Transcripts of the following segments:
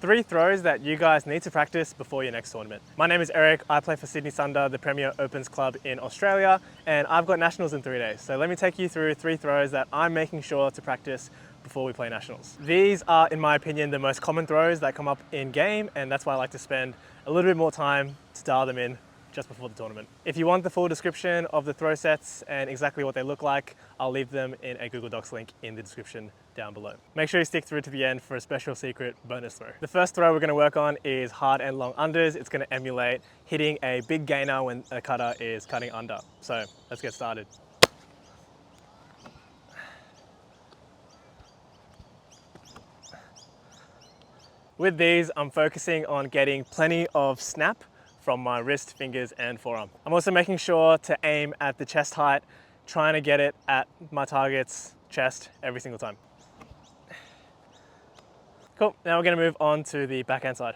3 throws that you guys need to practice before your next tournament. My name is Eric, I play for Sydney Sunder, the premier opens club in Australia, and I've got nationals in 3 days. So let me take you through 3 throws that I'm making sure to practice before we play nationals. These are, in my opinion, the most common throws that come up in game, and that's why I like to spend a little bit more time to dial them in just before the tournament. If you want the full description of the throw sets and exactly what they look like, I'll leave them in a Google Docs link in the description down below. Make sure you stick through to the end for a special secret bonus throw. The first throw we're going to work on is hard and long unders. It's going to emulate hitting a big gainer when a cutter is cutting under. So let's get started. With these, I'm focusing on getting plenty of snap from my wrist, fingers, and forearm. I'm also making sure to aim at the chest height, trying to get it at my target's chest every single time. Cool, now we're gonna move on to the backhand side.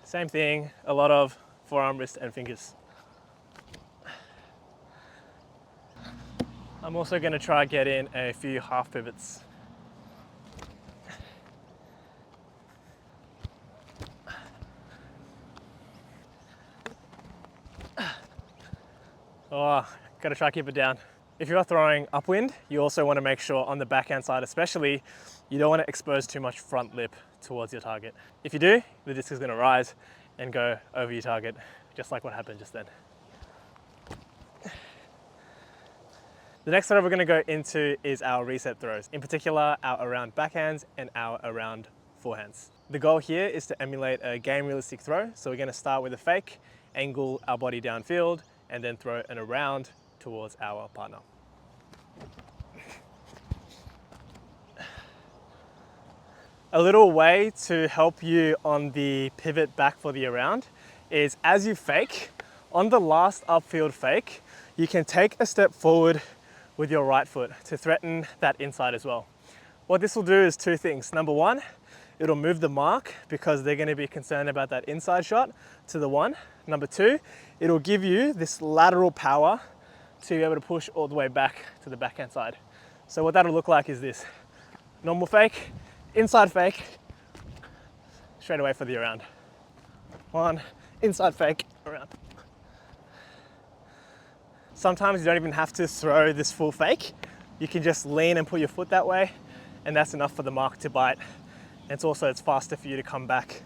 Same thing, a lot of forearm, wrist, and fingers. I'm also gonna try get in a few half pivots. Oh, gotta try keep it down. If you are throwing upwind, you also want to make sure on the backhand side especially, you don't want to expose too much front lip towards your target. If you do, the disc is going to rise and go over your target, just like what happened just then. The next throw we're going to go into is our reset throws, in particular our around backhands and our around forehands. The goal here is to emulate a game realistic throw, so we're going to start with a fake, angle our body downfield, and then throw an around towards our partner. A little way to help you on the pivot back for the around is as you fake, on the last upfield fake, you can take a step forward with your right foot to threaten that inside as well. What this will do is 2 things. Number 1, it'll move the mark because they're going to be concerned about that inside shot to the 1. Number 2, it'll give you this lateral power to be able to push all the way back to the backhand side. So what that'll look like is this. Normal fake, inside fake, straight away for the around. 1, inside fake, around. Sometimes you don't even have to throw this full fake. You can just lean and put your foot that way, and that's enough for the mark to bite. And it's faster for you to come back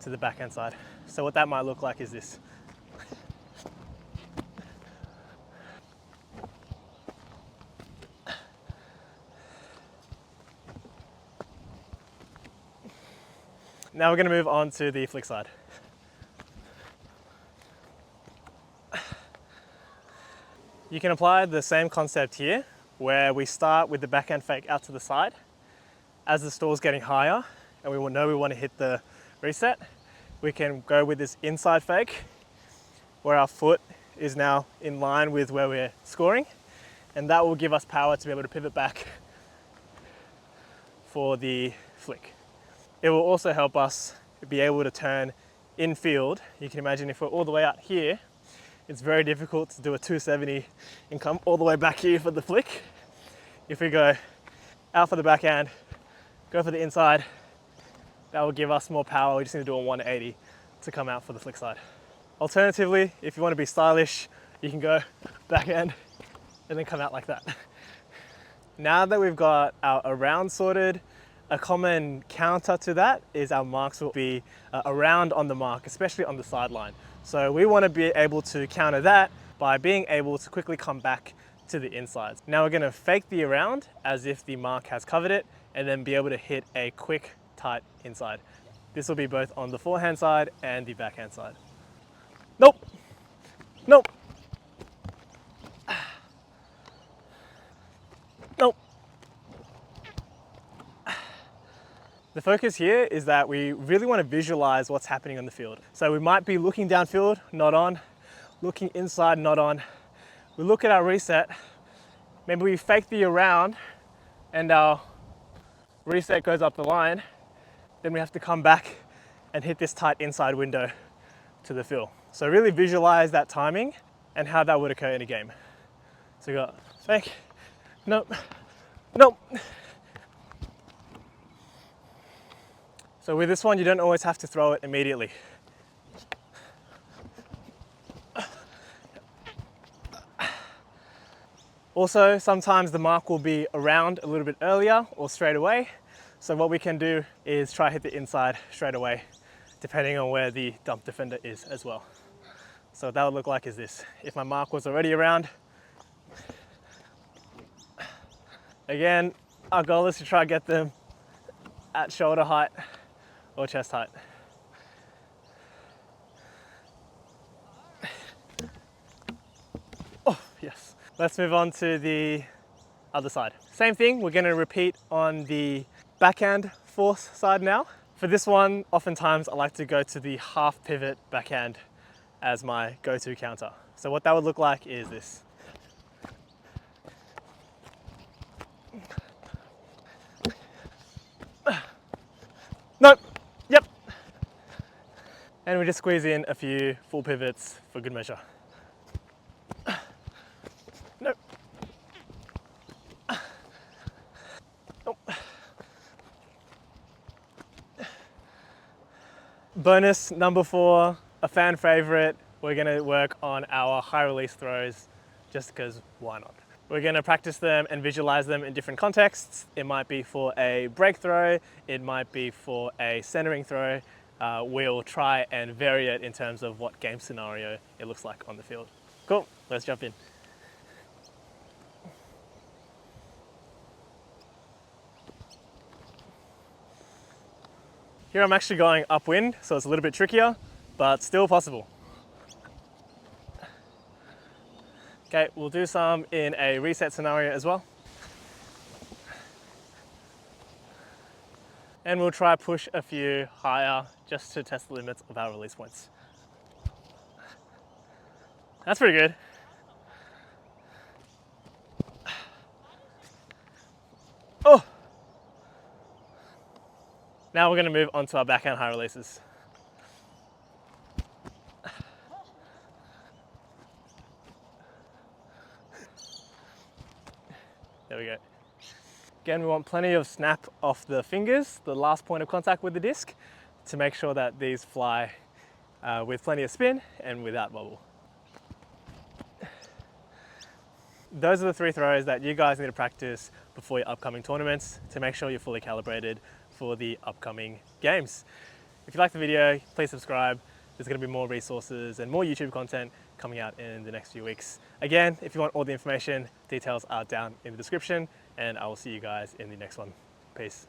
to the backhand side. So what that might look like is this. Now we're going to move on to the flick side. You can apply the same concept here, where we start with the backhand fake out to the side. As the stall's getting higher, and we will know we want to hit the reset, we can go with this inside fake, where our foot is now in line with where we're scoring, and that will give us power to be able to pivot back for the flick. It will also help us be able to turn in field. You can imagine if we're all the way out here, it's very difficult to do a 270 and come all the way back here for the flick. If we go out for the backhand, go for the inside, that will give us more power. We just need to do a 180 to come out for the flick side. Alternatively, if you want to be stylish, you can go backhand and then come out like that. Now that we've got our around sorted, a common counter to that is our marks will be around on the mark, especially on the sideline. So we want to be able to counter that by being able to quickly come back to the insides. Now we're going to fake the around as if the mark has covered it, and then be able to hit a quick, tight inside. This will be both on the forehand side and the backhand side. Nope. Nope. Nope. The focus here is that we really want to visualize what's happening on the field. So we might be looking downfield, not on, looking inside, not on. We look at our reset, maybe we fake the around and our reset goes up the line, then we have to come back and hit this tight inside window to the fill. So really visualize that timing and how that would occur in a game. So we got Fake. Nope. Nope. So with this one, you don't always have to throw it immediately. Also, sometimes the mark will be around a little bit earlier or straight away. So what we can do is try hit the inside straight away, depending on where the dump defender is as well. So what that would look like is this. If my mark was already around, again, our goal is to try to get them at shoulder height or chest height. Oh, yes. Let's move on to the other side. Same thing, we're gonna repeat on the backhand force side now. For this one, oftentimes I like to go to the half pivot backhand as my go-to counter. So what that would look like is this. Nope, yep. And we just squeeze in a few full pivots for good measure. Nope. Nope. Bonus number 4, a fan favorite. We're gonna work on our high release throws just because why not? We're gonna practice them and visualize them in different contexts. It might be for a break throw, it might be for a centering throw. We'll try and vary it in terms of what game scenario it looks like on the field. Cool, let's jump in. Here I'm actually going upwind, so it's a little bit trickier, but still possible. Okay, we'll do some in a reset scenario as well. And we'll try push a few higher just to test the limits of our release points. That's pretty good. Oh! Now we're gonna move on to our backhand high releases. There we go. Again, we want plenty of snap off the fingers, the last point of contact with the disc, to make sure that these fly with plenty of spin and without wobble. Those are the 3 throws that you guys need to practice before your upcoming tournaments to make sure you're fully calibrated for the upcoming games. If you like the video, please subscribe. There's going to be more resources and more YouTube content coming out in the next few weeks. Again, if you want all the information, details are down in the description, and I will see you guys in the next one. Peace.